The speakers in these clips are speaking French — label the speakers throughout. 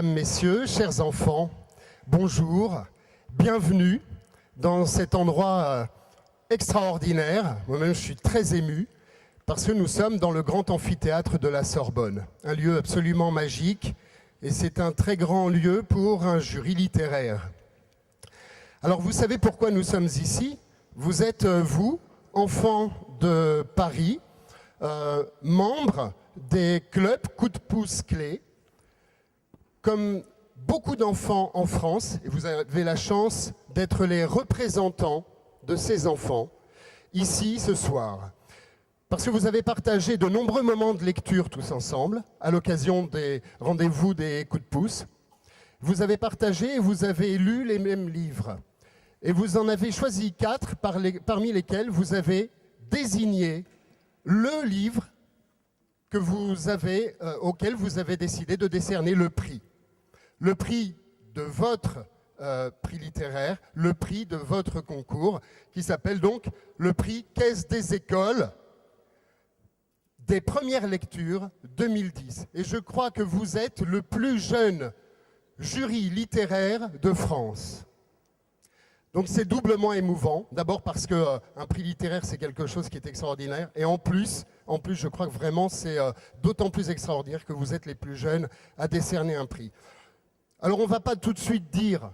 Speaker 1: Mesdames, Messieurs, chers enfants, bonjour, bienvenue dans cet endroit extraordinaire. Moi-même, je suis très ému parce que nous sommes dans le grand amphithéâtre de la Sorbonne, un lieu absolument magique et c'est un très grand lieu pour un jury littéraire. Alors, vous savez pourquoi nous sommes ici? Vous êtes, vous, enfants de Paris, membres des clubs Coup de pouce clés, comme beaucoup d'enfants en France, et vous avez la chance d'être les représentants de ces enfants, ici, ce soir. Parce que vous avez partagé de nombreux moments de lecture tous ensemble, à l'occasion des rendez-vous des coups de pouce. Vous avez partagé et vous avez lu les mêmes livres. Et vous en avez choisi 4, parmi lesquels vous avez désigné le livre que auquel vous avez décidé de décerner le prix. Le prix de votre prix littéraire, le prix de votre concours, qui s'appelle donc le prix Caisse des écoles des premières lectures 2010. Et je crois que vous êtes le plus jeune jury littéraire de France. Donc c'est doublement émouvant, d'abord parce qu'un prix littéraire c'est quelque chose qui est extraordinaire, et en plus je crois que vraiment c'est d'autant plus extraordinaire que vous êtes les plus jeunes à décerner un prix. Alors on ne va pas tout de suite dire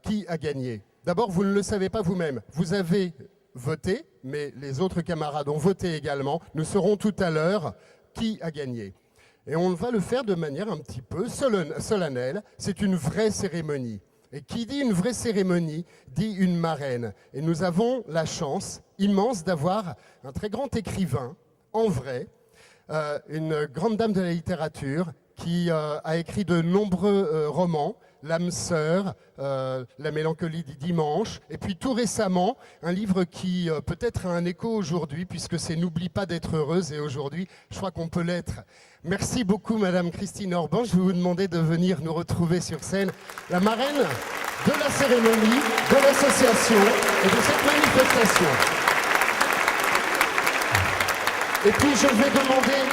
Speaker 1: qui a gagné. D'abord, vous ne le savez pas vous-même. Vous avez voté, mais les autres camarades ont voté également. Nous saurons tout à l'heure qui a gagné. Et on va le faire de manière un petit peu solennelle. C'est une vraie cérémonie. Et qui dit une vraie cérémonie, dit une marraine. Et nous avons la chance immense d'avoir un très grand écrivain, en vrai, une grande dame de la littérature, qui a écrit de nombreux romans, L'âme sœur, La mélancolie du dimanche, et puis tout récemment, un livre qui peut-être a un écho aujourd'hui, puisque c'est N'oublie pas d'être heureuse, et aujourd'hui, je crois qu'on peut l'être. Merci beaucoup, Madame Christine Orban. Je vais vous demander de venir nous retrouver sur scène, la marraine de la cérémonie, de l'association et de cette manifestation. Et puis, je vais demander,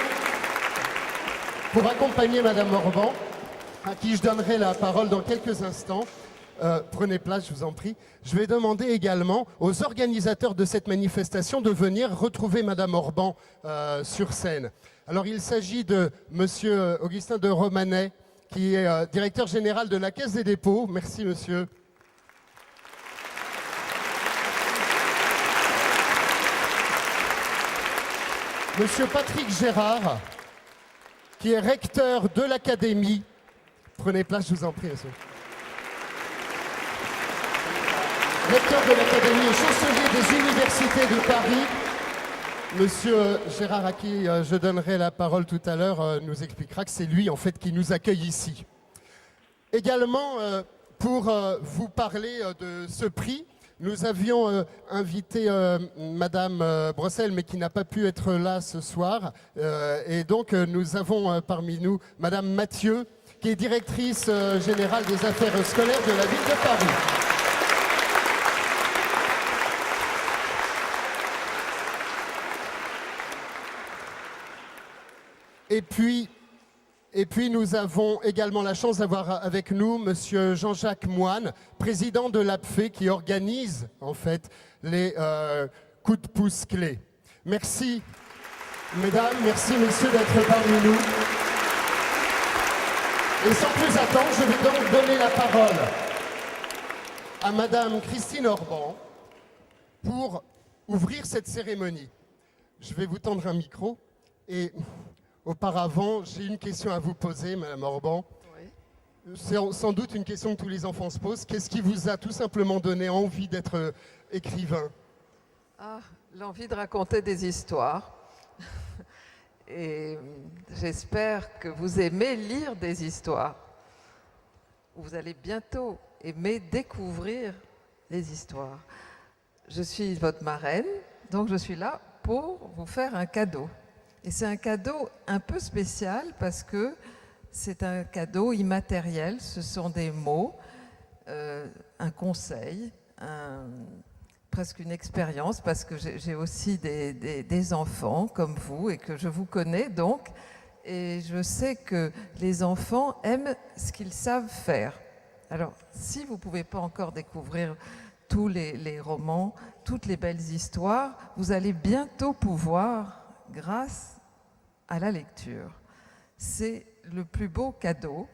Speaker 1: pour accompagner Madame Orban, à qui je donnerai la parole dans quelques instants, prenez place, je vous en prie. Je vais demander également aux organisateurs de cette manifestation de venir retrouver Madame Orban sur scène. Alors il s'agit de Monsieur Augustin de Romanet, qui est directeur général de la Caisse des dépôts. Merci monsieur. Monsieur Patrick Gérard, qui est recteur de l'Académie. Prenez place, je vous en prie, monsieur. Recteur de l'Académie et chancelier des universités de Paris. Monsieur Gérard, à qui je donnerai la parole tout à l'heure, nous expliquera que c'est lui, en fait, qui nous accueille ici. Également, pour vous parler de ce prix, nous avions invité Madame Brossel, mais qui n'a pas pu être là ce soir. Et donc, nous avons parmi nous Madame Mathieu, qui est directrice générale des affaires scolaires de la ville de Paris. Et puis nous avons également la chance d'avoir avec nous Monsieur Jean-Jacques Moine, président de l'APFE, qui organise en fait les coups de pouce clés. Merci mesdames, merci messieurs d'être parmi nous. Et sans plus attendre, je vais donc donner la parole à Madame Christine Orban pour ouvrir cette cérémonie. Je vais vous tendre un micro et auparavant, j'ai une question à vous poser, Madame Orban. Oui. C'est sans doute une question que tous les enfants se posent. Qu'est-ce qui vous a tout simplement donné envie d'être écrivain?
Speaker 2: L'envie de raconter des histoires. Et j'espère que vous aimez lire des histoires. Vous allez bientôt aimer découvrir les histoires. Je suis votre marraine, donc je suis là pour vous faire un cadeau. Et c'est un cadeau un peu spécial parce que c'est un cadeau immatériel. Ce sont des mots, un conseil, presque une expérience, parce que j'ai aussi des enfants comme vous et que je vous connais donc. Et je sais que les enfants aiment ce qu'ils savent faire. Alors, si vous ne pouvez pas encore découvrir tous les romans, toutes les belles histoires, vous allez bientôt pouvoir, grâce à la lecture. C'est le plus beau cadeau.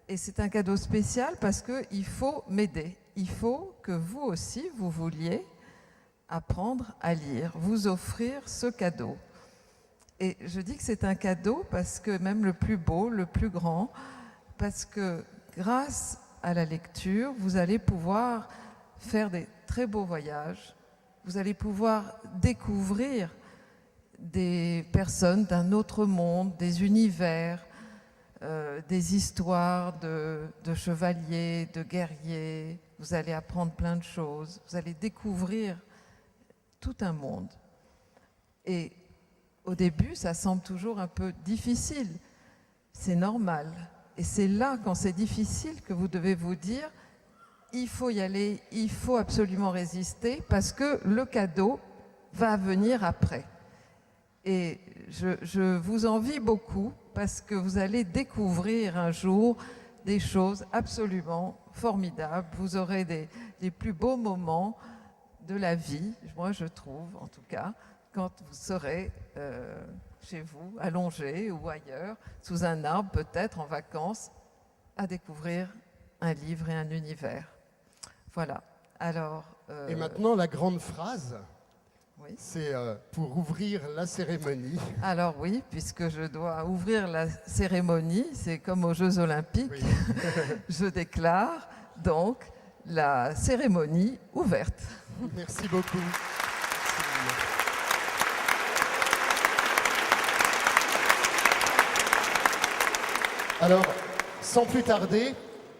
Speaker 2: Et c'est un cadeau spécial parce qu'il faut m'aider. Il faut que vous aussi, vous vouliez apprendre à lire, vous offrir ce cadeau. Et je dis que c'est un cadeau parce que même le plus beau, le plus grand, parce que grâce à la lecture, vous allez pouvoir faire des très beaux voyages, vous allez pouvoir découvrir des personnes d'un autre monde, des univers, des histoires de chevaliers, de guerriers. Vous allez apprendre plein de choses, vous allez découvrir tout un monde. Et au début, ça semble toujours un peu difficile. C'est normal. Et c'est là, quand c'est difficile, que vous devez vous dire il faut y aller, il faut absolument résister, parce que le cadeau va venir après. Et je vous envie beaucoup, parce que vous allez découvrir un jour des choses absolument formidables. Vous aurez les plus beaux moments de la vie, moi je trouve en tout cas, quand vous serez chez vous, allongé ou ailleurs, sous un arbre peut-être en vacances, à découvrir un livre et un univers. Voilà. Alors.
Speaker 1: Et maintenant la grande phrase.
Speaker 2: Oui.
Speaker 1: C'est pour ouvrir la cérémonie.
Speaker 2: Alors oui, puisque je dois ouvrir la cérémonie, c'est comme aux Jeux Olympiques,
Speaker 1: Oui.
Speaker 2: je déclare donc la cérémonie ouverte.
Speaker 1: Merci beaucoup. Alors, sans plus tarder,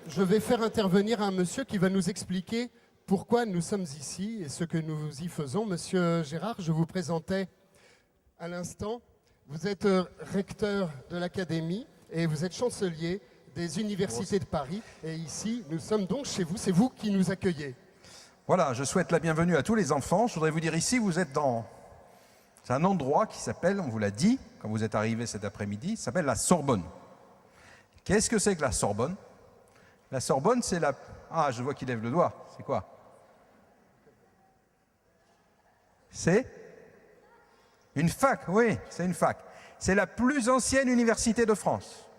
Speaker 1: je vais faire intervenir un monsieur qui va nous expliquer pourquoi nous sommes ici et ce que nous y faisons. Monsieur Gérard, je vous présentais à l'instant. Vous êtes recteur de l'Académie et vous êtes chancelier des universités de Paris. Et ici, nous sommes donc chez vous. C'est vous qui nous accueillez.
Speaker 3: Voilà, je souhaite la bienvenue à tous les enfants. Je voudrais vous dire ici, vous êtes dans un endroit qui s'appelle, on vous l'a dit, quand vous êtes arrivés cet après-midi, ça s'appelle la Sorbonne. Qu'est-ce que c'est que la Sorbonne? La Sorbonne, c'est la... Ah, je vois qu'il lève le doigt. C'est quoi? C'est une fac, oui, c'est une fac. C'est la plus ancienne université de France.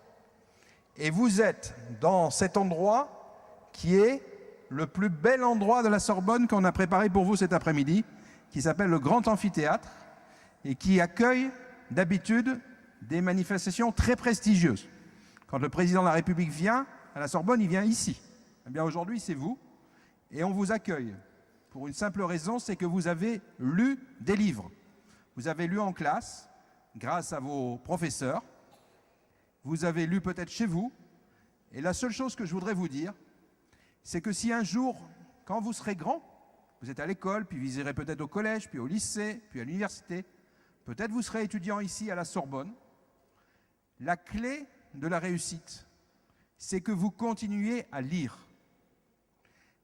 Speaker 3: Et vous êtes dans cet endroit qui est le plus bel endroit de la Sorbonne qu'on a préparé pour vous cet après-midi, qui s'appelle le Grand Amphithéâtre et qui accueille d'habitude des manifestations très prestigieuses. Quand le président de la République vient à la Sorbonne, il vient ici. Eh bien aujourd'hui, c'est vous et on vous accueille. Pour une simple raison, c'est que vous avez lu des livres. Vous avez lu en classe, grâce à vos professeurs. Vous avez lu peut-être chez vous. Et la seule chose que je voudrais vous dire, c'est que si un jour, quand vous serez grand, vous êtes à l'école, puis vous irez peut-être au collège, puis au lycée, puis à l'université, peut-être vous serez étudiant ici à la Sorbonne, la clé de la réussite, c'est que vous continuiez à lire.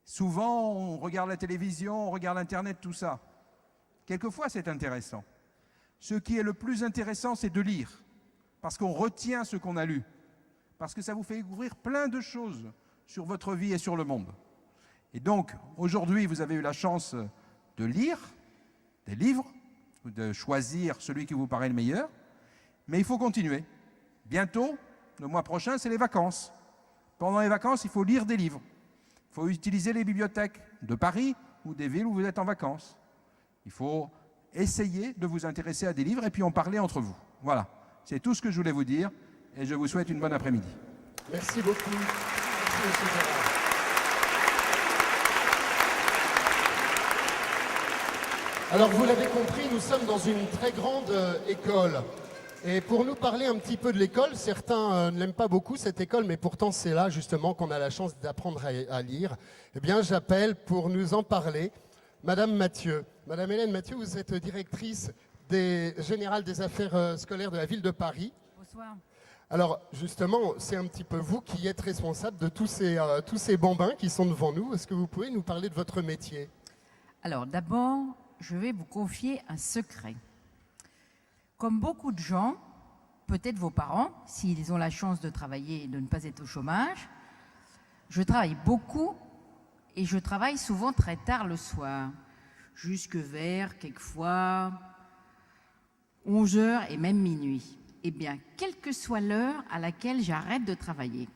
Speaker 3: Souvent, on regarde la télévision, on regarde Internet, tout ça. Quelquefois, c'est intéressant. Ce qui est le plus intéressant, c'est de lire, parce qu'on retient ce qu'on a lu, parce que ça vous fait découvrir plein de choses sur votre vie et sur le monde. Et donc, aujourd'hui, vous avez eu la chance de lire des livres, de choisir celui qui vous paraît le meilleur, mais il faut continuer. Bientôt, le mois prochain, c'est les vacances. Pendant les vacances, il faut lire des livres. Il faut utiliser les bibliothèques de Paris ou des villes où vous êtes en vacances. Il faut essayer de vous intéresser à des livres et puis en parler entre vous. Voilà, c'est tout ce que je voulais vous dire et je vous souhaite une bonne après-midi.
Speaker 1: Merci beaucoup. Merci, monsieur Gérard. Alors, vous l'avez compris, nous sommes dans une très grande école. Et pour nous parler un petit peu de l'école, certains ne l'aiment pas beaucoup cette école, mais pourtant c'est là justement qu'on a la chance d'apprendre à lire. Eh bien, j'appelle pour nous en parler Madame Mathieu. Madame Hélène Mathieu, vous êtes directrice générale des affaires scolaires de la ville de Paris.
Speaker 4: Bonsoir.
Speaker 1: Alors justement, c'est un petit peu vous qui êtes responsable de tous ces bambins qui sont devant nous. Est-ce que vous pouvez nous parler de votre métier?
Speaker 4: Alors d'abord, je vais vous confier un secret. Comme beaucoup de gens, peut-être vos parents, s'ils ont la chance de travailler et de ne pas être au chômage. Je travaille beaucoup et je travaille souvent très tard le soir, jusque vers, quelquefois, 11h et même minuit. Eh bien, quelle que soit l'heure à laquelle j'arrête de travailler,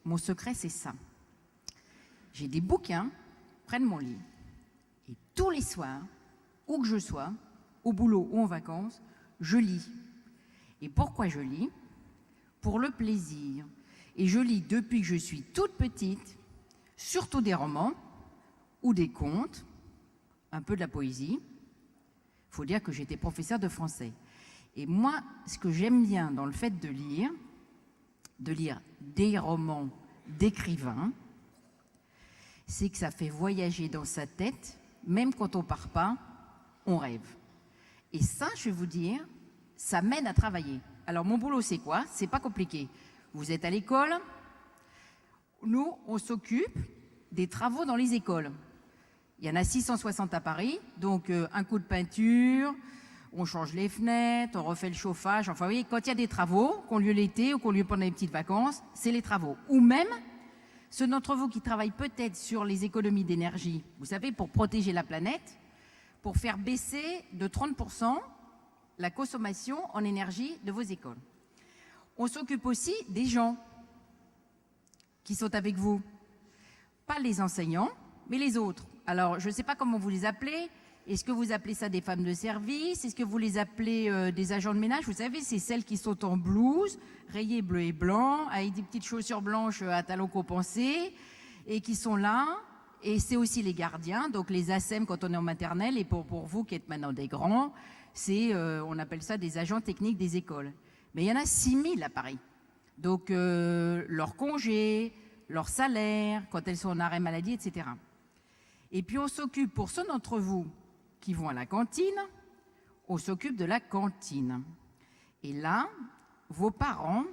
Speaker 4: mon secret, c'est ça. J'ai des bouquins près de mon lit. Et tous les soirs, où que je sois, au boulot ou en vacances, je lis. Et pourquoi je lis? Pour le plaisir. Et je lis depuis que je suis toute petite, surtout des romans ou des contes, un peu de la poésie. Il faut dire que j'étais professeure de français. Et moi, ce que j'aime bien dans le fait de lire des romans d'écrivains, c'est que ça fait voyager dans sa tête, même quand on part pas, on rêve. Et ça, je vais vous dire, ça m'aide à travailler. Alors mon boulot, c'est quoi? C'est pas compliqué. Vous êtes à l'école, nous, on s'occupe des travaux dans les écoles. Il y en a 660 à Paris, donc un coup de peinture, on change les fenêtres, on refait le chauffage. Enfin, vous voyez, quand il y a des travaux, qu'on lieu l'été ou qu'on lieu pendant les petites vacances, c'est les travaux. Ou même, ceux d'entre vous qui travaillent peut-être sur les économies d'énergie, vous savez, pour protéger la planète, pour faire baisser de 30% la consommation en énergie de vos écoles. On s'occupe aussi des gens qui sont avec vous. Pas les enseignants, mais les autres. Alors, je ne sais pas comment vous les appelez. Est-ce que vous appelez ça des femmes de service? Est-ce que vous les appelez des agents de ménage? Vous savez, c'est celles qui sont en blouse, rayées bleu et blanc, avec des petites chaussures blanches à talons compensés, et qui sont là. Et c'est aussi les gardiens, donc les ASEM quand on est en maternelle, et pour vous qui êtes maintenant des grands, on appelle ça des agents techniques des écoles. Mais il y en a 6000 à Paris. Donc, leur congé, leur salaire, quand elles sont en arrêt maladie, etc. Et puis, on s'occupe, pour ceux d'entre vous qui vont à la cantine, on s'occupe de la cantine. Et là, vos parents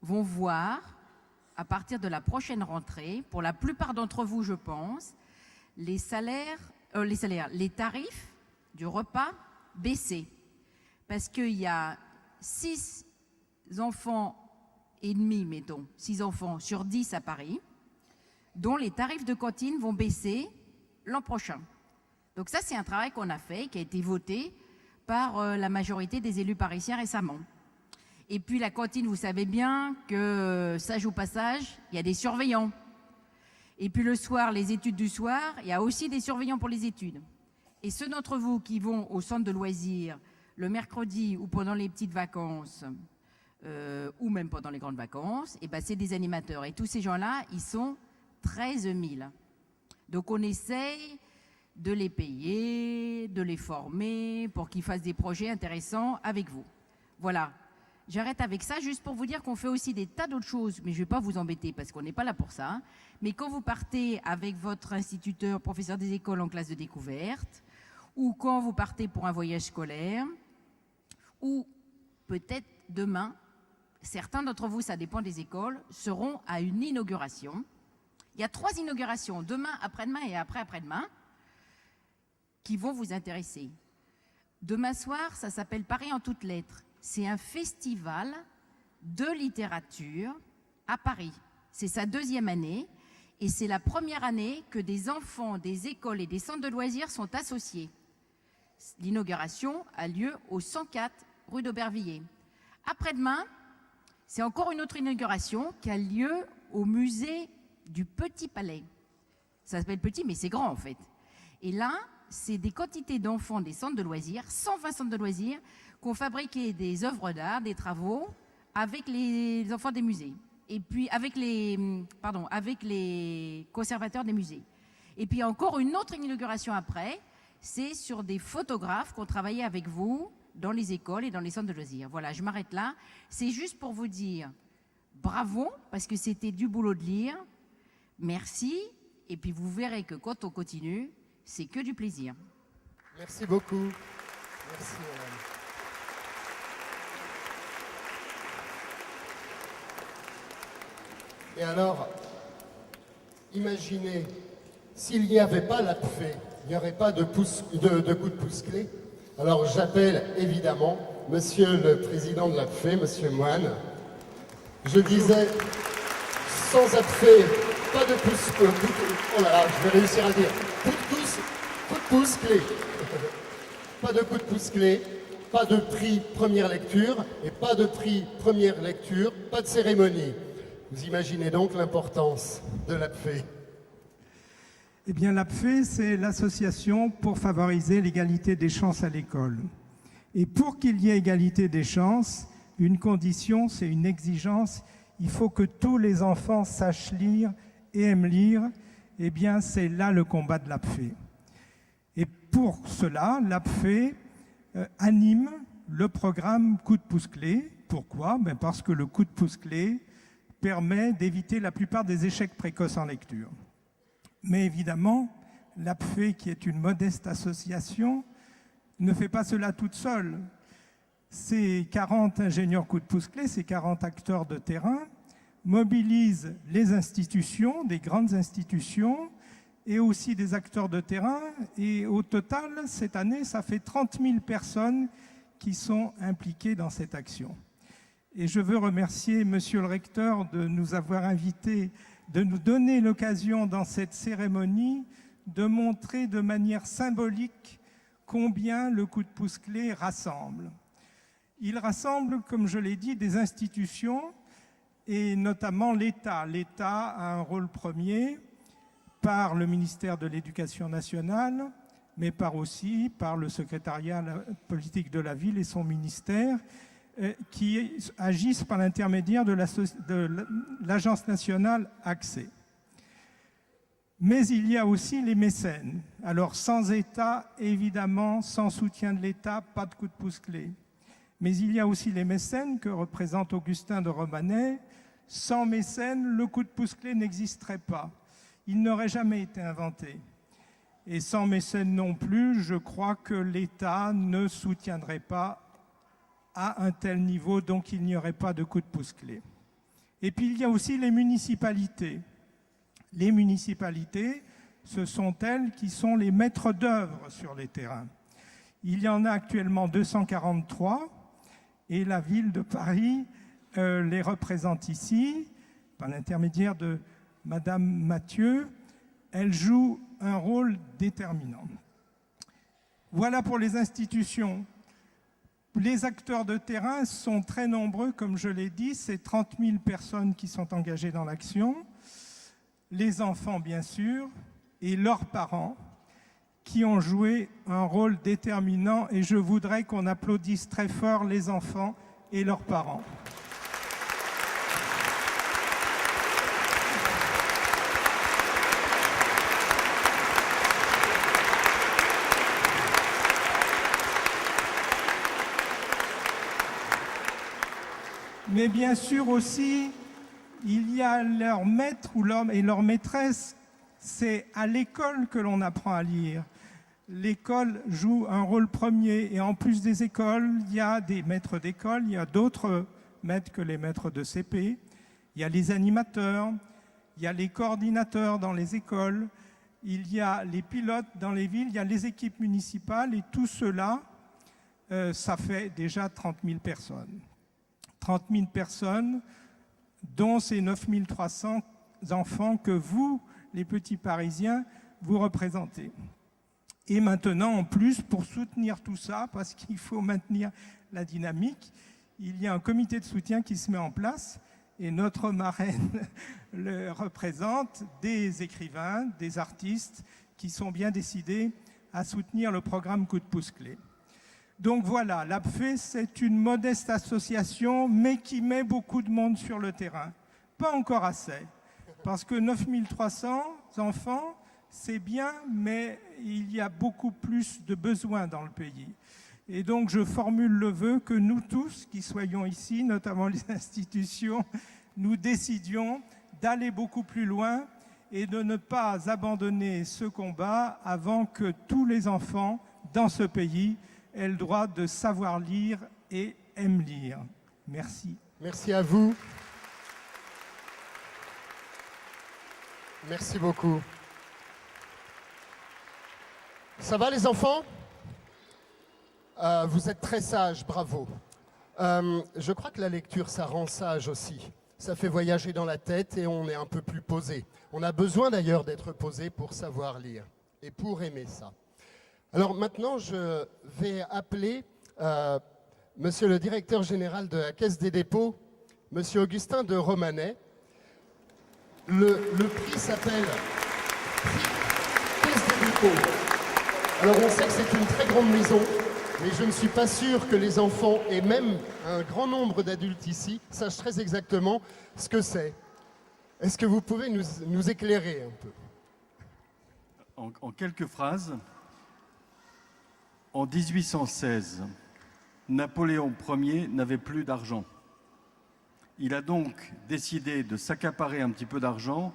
Speaker 4: vont voir, à partir de la prochaine rentrée, pour la plupart d'entre vous, je pense, les tarifs du repas baisser. Parce qu'il y a 6 enfants et demi, mettons, 6 enfants sur 10 à Paris, dont les tarifs de cantine vont baisser l'an prochain. Donc ça, c'est un travail qu'on a fait, qui a été voté par la majorité des élus parisiens récemment. Et puis la cantine, vous savez bien que, sage au passage, il y a des surveillants. Et puis le soir, les études du soir, il y a aussi des surveillants pour les études. Et ceux d'entre vous qui vont au centre de loisirs le mercredi ou pendant les petites vacances, ou même pendant les grandes vacances, et ben c'est des animateurs. Et tous ces gens-là, ils sont 13 000. Donc on essaye de les payer, de les former pour qu'ils fassent des projets intéressants avec vous. Voilà. J'arrête avec ça juste pour vous dire qu'on fait aussi des tas d'autres choses, mais je ne vais pas vous embêter parce qu'on n'est pas là pour ça. Mais quand vous partez avec votre instituteur, professeur des écoles en classe de découverte, ou quand vous partez pour un voyage scolaire, ou peut-être demain, certains d'entre vous, ça dépend des écoles, seront à une inauguration. Il y a 3 inaugurations, demain, après-demain et après-après-demain, qui vont vous intéresser. Demain soir, ça s'appelle Paris en toutes lettres. C'est un festival de littérature à Paris. C'est sa 2e année et c'est la première année que des enfants des écoles et des centres de loisirs sont associés. L'inauguration a lieu au 104 rue d'Aubervilliers. Après-demain, c'est encore une autre inauguration qui a lieu au musée du Petit Palais. Ça s'appelle Petit, mais c'est grand en fait. Et là, c'est des quantités d'enfants des centres de loisirs, 120 centres de loisirs, qui ont fabriqué des œuvres d'art, des travaux, avec les enfants des musées. Et puis avec les conservateurs des musées. Et puis encore une autre inauguration après, c'est sur des photographes qui ont travaillé avec vous dans les écoles et dans les centres de loisirs. Voilà, je m'arrête là. C'est juste pour vous dire bravo, parce que c'était du boulot de lire. Merci. Et puis vous verrez que quand on continue, c'est que du plaisir.
Speaker 1: Merci beaucoup. Merci. Et alors, imaginez, s'il n'y avait pas l'APFE, il n'y aurait pas de coup de pouce clé. Alors j'appelle évidemment Monsieur le Président de l'APFE, Monsieur Moine, je disais, sans APFE, pas de pouce, oh là là, je vais réussir à dire, coup de pouce clé. Pas de coup de pouce clé, pas de prix première lecture, et pas de prix première lecture, pas de cérémonie. Vous imaginez donc l'importance de l'APFE.
Speaker 5: Eh bien, l'APFE, c'est l'association pour favoriser l'égalité des chances à l'école. Et pour qu'il y ait égalité des chances, une condition, c'est une exigence, il faut que tous les enfants sachent lire et aiment lire. Eh bien, c'est là le combat de l'APFE. Et pour cela, l'APFE anime le programme Coup de pouce clé. Pourquoi? Parce que le coup de pouce clé permet d'éviter la plupart des échecs précoces en lecture. Mais évidemment, l'APFE, qui est une modeste association, ne fait pas cela toute seule. Ces 40 ingénieurs coup de pouce clé, ces 40 acteurs de terrain, mobilisent les institutions, des grandes institutions, et aussi des acteurs de terrain. Et au total, cette année, ça fait 30 000 personnes qui sont impliquées dans cette action. Et je veux remercier Monsieur le Recteur de nous avoir invités, de nous donner l'occasion dans cette cérémonie de montrer de manière symbolique combien le coup de pouce clé rassemble. Il rassemble, comme je l'ai dit, des institutions et notamment l'État. L'État a un rôle premier par le ministère de l'Éducation nationale, mais aussi par le secrétariat à la politique de la ville et son ministère, qui agissent par l'intermédiaire de l'Agence nationale Accès. Mais il y a aussi les mécènes. Alors sans État, évidemment, sans soutien de l'État, pas de coup de pouce clé. Mais il y a aussi les mécènes que représente Augustin de Romanet. Sans mécènes, le coup de pouce clé n'existerait pas. Il n'aurait jamais été inventé. Et sans mécènes non plus, je crois que l'État ne soutiendrait pas à un tel niveau, donc il n'y aurait pas de coup de pouce clé. Et puis il y a aussi les municipalités. Les municipalités, ce sont elles qui sont les maîtres d'œuvre sur les terrains. Il y en a actuellement 243 et la ville de Paris les représente ici, par l'intermédiaire de Madame Mathieu. Elle joue un rôle déterminant. Voilà pour les institutions. Les acteurs de terrain sont très nombreux, comme je l'ai dit, c'est 30 000 personnes qui sont engagées dans l'action, les enfants bien sûr, et leurs parents qui ont joué un rôle déterminant, et je voudrais qu'on applaudisse très fort les enfants et leurs parents. Mais bien sûr aussi, il y a leur maître et leur maîtresse. C'est à l'école que l'on apprend à lire. L'école joue un rôle premier. Et en plus des écoles, il y a des maîtres d'école, il y a d'autres maîtres que les maîtres de CP. Il y a les animateurs, il y a les coordinateurs dans les écoles, il y a les pilotes dans les villes, il y a les équipes municipales. Et tout cela, ça fait déjà 30 000 personnes. 30 000 personnes, dont ces 9 300 enfants que vous, les petits Parisiens, vous représentez. Et maintenant, en plus, pour soutenir tout ça, parce qu'il faut maintenir la dynamique, il y a un comité de soutien qui se met en place, et notre marraine le représente, des écrivains, des artistes, qui sont bien décidés à soutenir le programme Coup de pouce clé. Donc voilà, l'APFE, c'est une modeste association, mais qui met beaucoup de monde sur le terrain. Pas encore assez, parce que 9 300 enfants, c'est bien, mais il y a beaucoup plus de besoins dans le pays. Et donc je formule le vœu que nous tous, qui soyons ici, notamment les institutions, nous décidions d'aller beaucoup plus loin et de ne pas abandonner ce combat avant que tous les enfants dans ce pays aient le droit de savoir lire et aiment lire. Merci.
Speaker 1: Merci à vous. Merci beaucoup. Ça va les enfants? Vous êtes très sage, bravo. Je crois que la lecture, ça rend sage aussi. Ça fait voyager dans la tête et on est un peu plus posé. On a besoin d'ailleurs d'être posé pour savoir lire et pour aimer ça. Alors maintenant, je vais appeler Monsieur le directeur général de la Caisse des dépôts, Monsieur Augustin de Romanet. Le prix s'appelle Caisse des dépôts. Alors on sait que c'est une très grande maison, mais je ne suis pas sûr que les enfants et même un grand nombre d'adultes ici sachent très exactement ce que c'est. Est-ce que vous pouvez nous éclairer un peu ?
Speaker 6: En quelques phrases, en 1816, Napoléon Ier n'avait plus d'argent. Il a donc décidé de s'accaparer un petit peu d'argent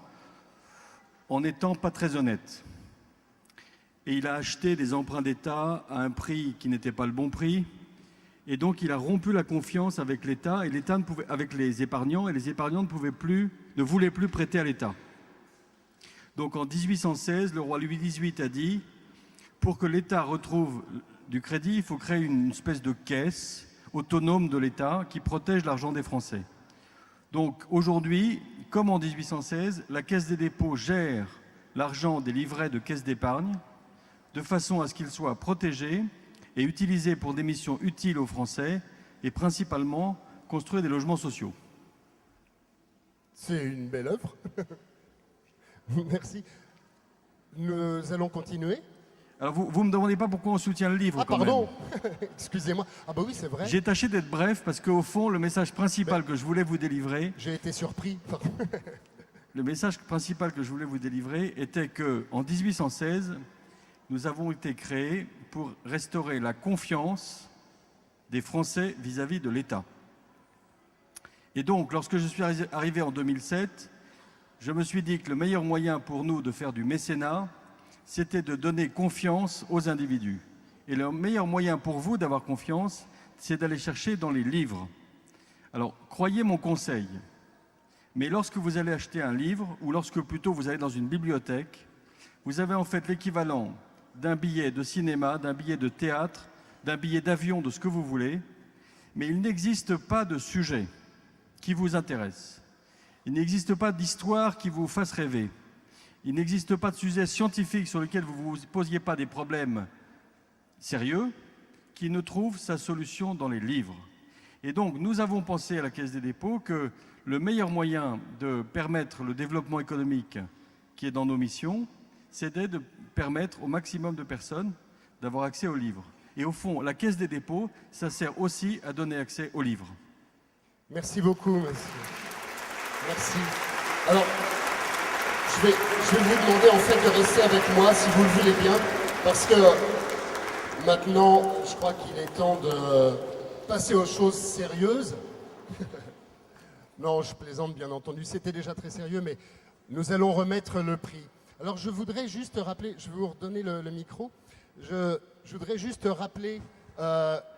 Speaker 6: en n'étant pas très honnête. Et il a acheté des emprunts d'État à un prix qui n'était pas le bon prix. Et donc il a rompu la confiance avec l'État et l'État avec les épargnants, et les épargnants ne voulaient plus prêter à l'État. Donc en 1816, le roi Louis XVIII a dit « Pour que l'État retrouve du crédit, il faut créer une espèce de caisse autonome de l'État qui protège l'argent des Français. » Donc aujourd'hui, comme en 1816, la Caisse des dépôts gère l'argent des livrets de caisse d'épargne de façon à ce qu'il soit protégé et utilisé pour des missions utiles aux Français et principalement construire des logements sociaux.
Speaker 1: C'est une belle œuvre. Merci. Nous allons continuer.
Speaker 6: Alors vous ne me demandez pas pourquoi on soutient le livre.
Speaker 1: Ah pardon, excusez-moi. Ah bah oui, c'est vrai.
Speaker 6: J'ai tâché d'être bref parce qu'au fond, le message principal que je voulais vous délivrer...
Speaker 1: J'ai été surpris.
Speaker 6: Le message principal que je voulais vous délivrer était qu'en 1816, nous avons été créés pour restaurer la confiance des Français vis-à-vis de l'État. Et donc, lorsque je suis arrivé en 2007, je me suis dit que le meilleur moyen pour nous de faire du mécénat, c'était de donner confiance aux individus. Et le meilleur moyen pour vous d'avoir confiance, c'est d'aller chercher dans les livres. Alors, croyez mon conseil, mais lorsque vous allez acheter un livre, ou lorsque plutôt vous allez dans une bibliothèque, vous avez en fait l'équivalent d'un billet de cinéma, d'un billet de théâtre, d'un billet d'avion, de ce que vous voulez, mais il n'existe pas de sujet qui vous intéresse. Il n'existe pas d'histoire qui vous fasse rêver. Il n'existe pas de sujet scientifique sur lequel vous ne vous posiez pas des problèmes sérieux qui ne trouve sa solution dans les livres. Et donc, nous avons pensé à la Caisse des dépôts que le meilleur moyen de permettre le développement économique qui est dans nos missions, c'était de permettre au maximum de personnes d'avoir accès aux livres. Et au fond, la Caisse des dépôts, ça sert aussi à donner accès aux livres.
Speaker 1: Merci beaucoup, monsieur. Merci. Alors, je vais vous demander en fait de rester avec moi, si vous le voulez bien, parce que maintenant, je crois qu'il est temps de passer aux choses sérieuses. Non, je plaisante, bien entendu. C'était déjà très sérieux, mais nous allons remettre le prix. Alors, je voudrais juste rappeler, je vais vous redonner le micro, je voudrais juste rappeler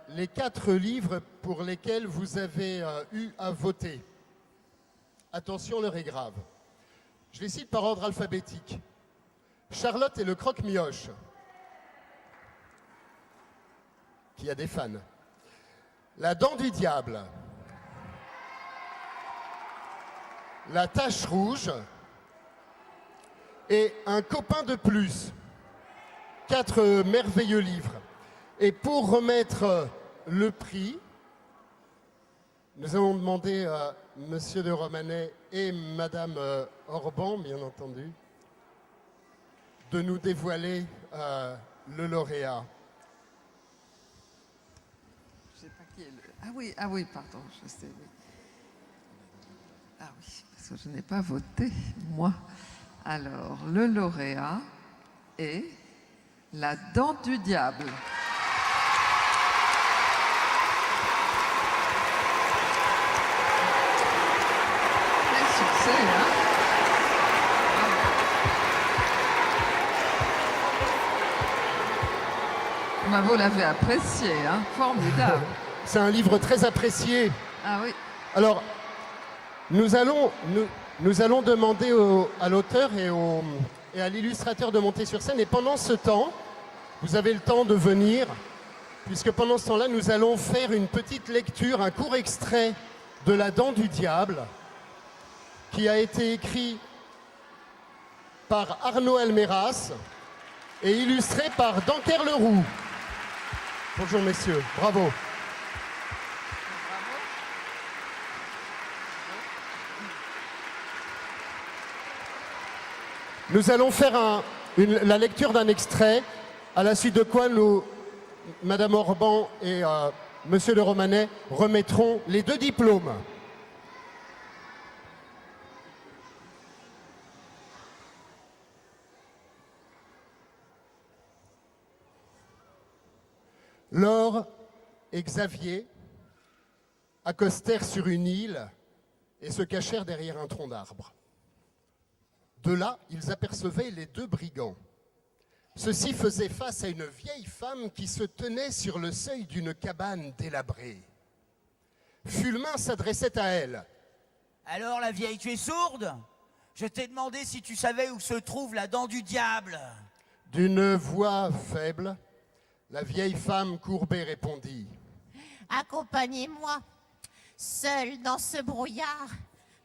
Speaker 1: les 4 livres pour lesquels vous avez eu à voter. Attention, l'heure est grave. Je les cite par ordre alphabétique. Charlotte et le croque-mioche. Qui a des fans. La dent du diable. La tache rouge. Et un copain de plus. 4 merveilleux livres. Et pour remettre le prix, nous allons demander à Monsieur de Romanet et Madame Orban, bien entendu, de nous dévoiler le lauréat.
Speaker 2: Je sais pas qui est le... Ah oui, pardon, je sais. Oui. Ah oui, parce que je n'ai pas voté, moi. Alors, le lauréat est La dent du diable. Quel succès, hein? Vous l'avez apprécié, hein? Formidable.
Speaker 1: C'est un livre très apprécié.
Speaker 2: Ah oui.
Speaker 1: Alors, nous allons demander à l'auteur et à l'illustrateur de monter sur scène. Et pendant ce temps, vous avez le temps de venir puisque pendant ce temps-là, nous allons faire une petite lecture, un court extrait de La Dent du Diable, qui a été écrit par Arnaud Almeras et illustré par Danker Leroux. Bonjour messieurs, bravo. Nous allons faire la lecture d'un extrait, à la suite de quoi Madame Orban et Monsieur de Romanet remettront les 2 diplômes. Laure et Xavier accostèrent sur une île et se cachèrent derrière un tronc d'arbre. De là, ils apercevaient les 2 brigands. Ceux-ci faisaient face à une vieille femme qui se tenait sur le seuil d'une cabane délabrée. Fulmin s'adressait à elle.
Speaker 7: « Alors, la vieille, tu es sourde? Je t'ai demandé si tu savais où se trouve la dent du diable. »
Speaker 1: D'une voix faible, la vieille femme courbée répondit.
Speaker 8: « Accompagnez-moi. Seul dans ce brouillard,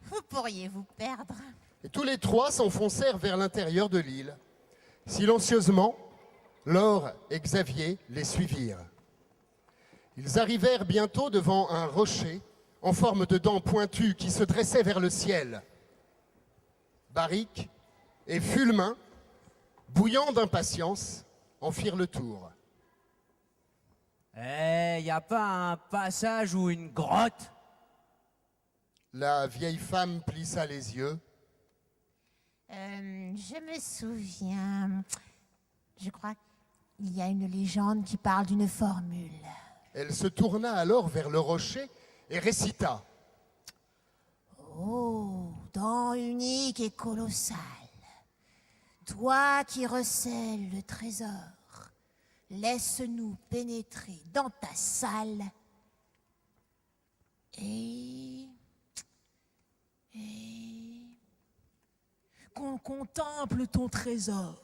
Speaker 8: vous pourriez vous perdre. »
Speaker 1: Et tous les 3 s'enfoncèrent vers l'intérieur de l'île. Silencieusement, Laure et Xavier les suivirent. Ils arrivèrent bientôt devant un rocher en forme de dent pointue qui se dressait vers le ciel. Barik et Fulmin, bouillant d'impatience, en firent le tour.
Speaker 7: « Eh, y a pas un passage ou une grotte? »
Speaker 1: La vieille femme plissa les yeux.
Speaker 8: Je me souviens. Je crois qu'il y a une légende qui parle d'une formule.
Speaker 1: Elle se tourna alors vers le rocher et récita.
Speaker 8: Oh, dent unique et colossale, toi qui recèles le trésor, laisse-nous pénétrer dans ta salle et qu'on contemple ton trésor.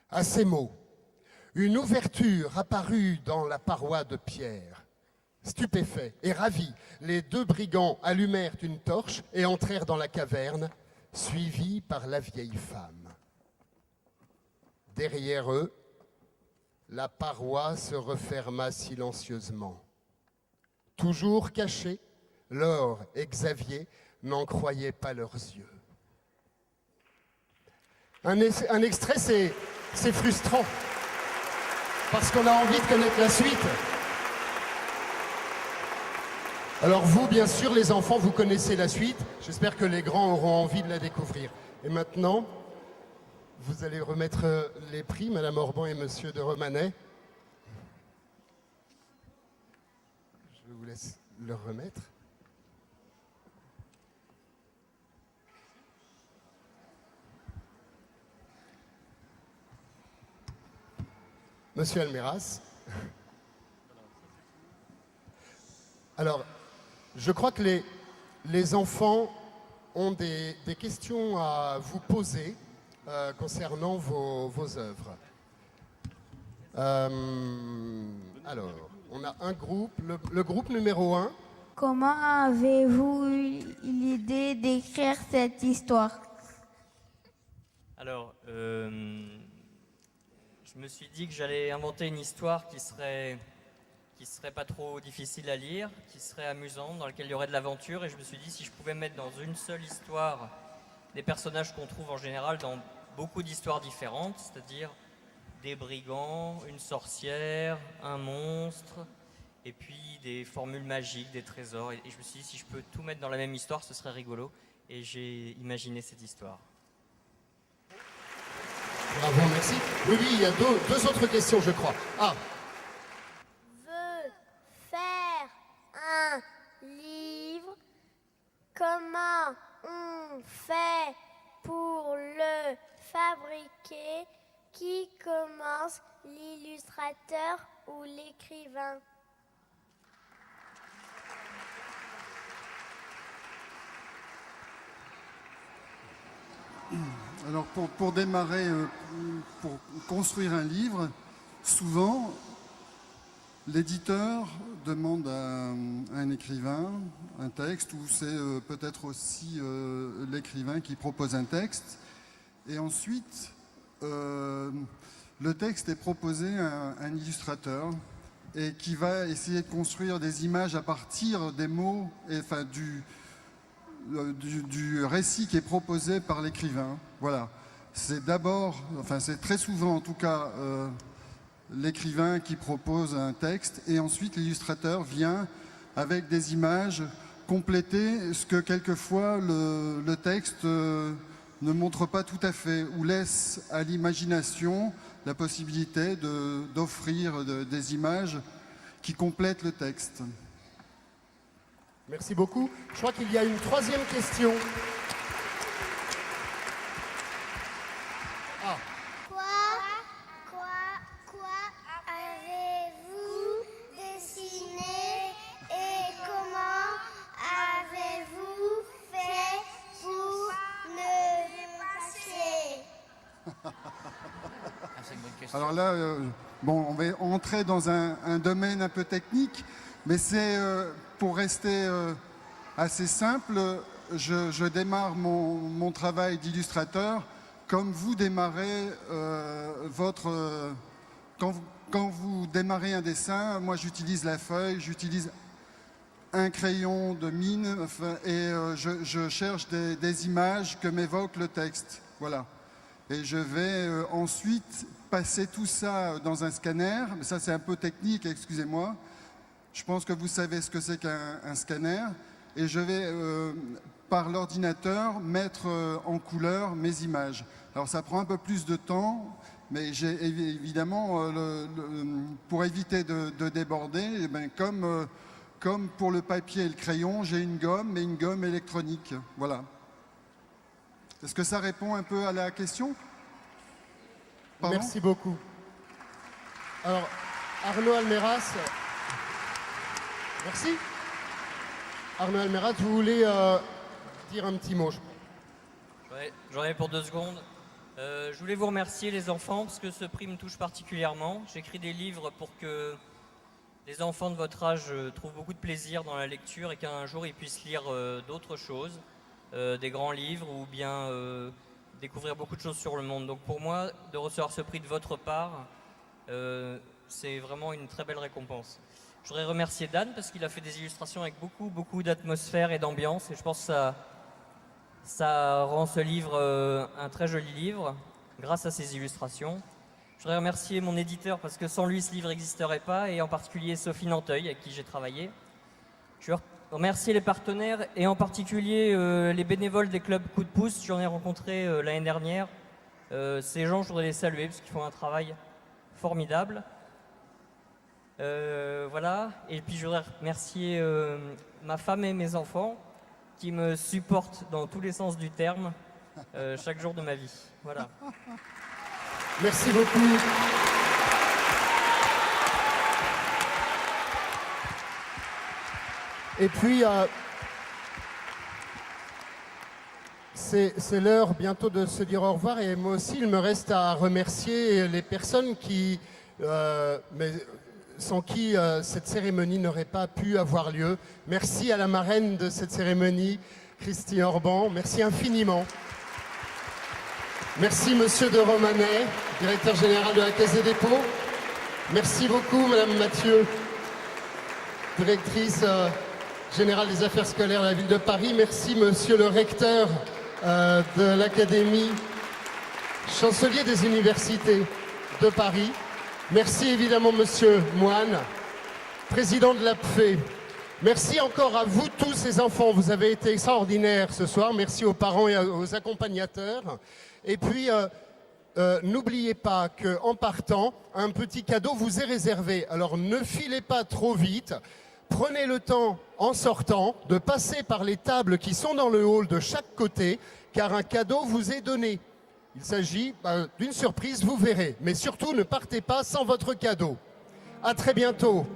Speaker 1: À ces mots, une ouverture apparut dans la paroi de pierre. Stupéfaits et ravis, les 2 brigands allumèrent une torche et entrèrent dans la caverne, suivis par la vieille femme. Derrière eux, la paroi se referma silencieusement. Toujours cachés, Laure et Xavier n'en croyaient pas leurs yeux. Un extrait, c'est frustrant, parce qu'on a envie de connaître la suite. Alors vous, bien sûr, les enfants, vous connaissez la suite. J'espère que les grands auront envie de la découvrir. Et maintenant, vous allez remettre les prix, Madame Orban et Monsieur de Romanet. Je vous laisse le remettre. Monsieur Almeras. Alors, je crois que les enfants ont des questions à vous poser concernant vos œuvres. Alors, on a un groupe, le groupe numéro 1.
Speaker 9: Comment avez-vous eu l'idée d'écrire cette histoire?
Speaker 10: Alors, je me suis dit que j'allais inventer une histoire qui serait pas trop difficile à lire, qui serait amusante, dans laquelle il y aurait de l'aventure. Et je me suis dit, si je pouvais mettre dans une seule histoire des personnages qu'on trouve en général dans beaucoup d'histoires différentes, c'est-à-dire des brigands, une sorcière, un monstre, et puis des formules magiques, des trésors. Et je me suis dit, si je peux tout mettre dans la même histoire, ce serait rigolo. Et j'ai imaginé cette histoire.
Speaker 1: Bravo, merci. Oui, il y a deux autres questions, je crois. Ah.
Speaker 9: Veux faire un livre. Comment on fait pour le fabriquer? Qui commence, l'illustrateur ou l'écrivain?
Speaker 11: Alors pour démarrer, pour construire un livre, souvent l'éditeur demande à un écrivain un texte, ou c'est peut-être aussi l'écrivain qui propose un texte. Et ensuite, le texte est proposé à un illustrateur et qui va essayer de construire des images à partir des mots, et, enfin, du récit qui est proposé par l'écrivain. Voilà. C'est d'abord, enfin c'est très souvent en tout cas, l'écrivain qui propose un texte, et ensuite l'illustrateur vient avec des images compléter ce que quelquefois le texte ne montre pas tout à fait, ou laisse à l'imagination la possibilité d'offrir des images qui complètent le texte.
Speaker 1: Merci beaucoup. Je crois qu'il y a une troisième question. Ah.
Speaker 9: Quoi avez-vous dessiné et comment avez-vous fait pour ne dépasser?
Speaker 7: C'est une bonne question.
Speaker 11: Alors là, bon, on va entrer dans un domaine un peu technique, mais c'est pour rester assez simple, je démarre mon travail d'illustrateur comme vous démarrez quand vous démarrez un dessin. Moi, j'utilise la feuille, j'utilise un crayon de mine, et je cherche des images que m'évoque le texte. Voilà. Et je vais ensuite passer tout ça dans un scanner. Mais ça, c'est un peu technique, excusez-moi. Je pense que vous savez ce que c'est qu'un scanner. Et je vais, par l'ordinateur, mettre en couleur mes images. Alors, ça prend un peu plus de temps, mais j'ai évidemment, pour éviter de déborder, eh bien, comme pour le papier et le crayon, j'ai une gomme, mais une gomme électronique. Voilà. Est-ce que ça répond un peu à la question? Pardon?
Speaker 1: Merci beaucoup. Alors, Arnaud Almeras. Merci. Arnaud Almeras, vous voulez dire un petit mot?
Speaker 10: J'en ai pour 2 secondes. Je voulais vous remercier les enfants parce que ce prix me touche particulièrement. J'écris des livres pour que les enfants de votre âge trouvent beaucoup de plaisir dans la lecture et qu'un jour ils puissent lire d'autres choses, des grands livres, ou bien découvrir beaucoup de choses sur le monde. Donc pour moi, de recevoir ce prix de votre part, c'est vraiment une très belle récompense. Je voudrais remercier Dan parce qu'il a fait des illustrations avec beaucoup d'atmosphère et d'ambiance, et je pense que ça rend ce livre un très joli livre grâce à ses illustrations. Je voudrais remercier mon éditeur parce que sans lui ce livre n'existerait pas, et en particulier Sophie Nanteuil avec qui j'ai travaillé. Je veux remercier les partenaires et en particulier les bénévoles des clubs Coup de Pouce. J'en ai rencontré l'année dernière. Ces gens, je voudrais les saluer parce qu'ils font un travail formidable. Voilà. Et puis je voudrais remercier ma femme et mes enfants qui me supportent dans tous les sens du terme chaque jour de ma vie. Voilà.
Speaker 1: Merci beaucoup. Et puis, c'est l'heure bientôt de se dire au revoir, et moi aussi, il me reste à remercier les personnes sans qui cette cérémonie n'aurait pas pu avoir lieu. Merci à la marraine de cette cérémonie, Christine Orban. Merci infiniment. Merci Monsieur de Romanet, directeur général de la Caisse des dépôts. Merci beaucoup Madame Mathieu, directrice générale des affaires scolaires de la ville de Paris. Merci Monsieur le recteur de l'Académie, chancelier des universités de Paris. Merci évidemment Monsieur Moine, président de l'APFE. Merci encore à vous tous ces enfants, vous avez été extraordinaires ce soir. Merci aux parents et aux accompagnateurs. Et puis, n'oubliez pas qu'en partant, un petit cadeau vous est réservé. Alors ne filez pas trop vite. Prenez le temps, en sortant, de passer par les tables qui sont dans le hall de chaque côté, car un cadeau vous est donné. Il s'agit d'une surprise, vous verrez. Mais surtout, ne partez pas sans votre cadeau. À très bientôt.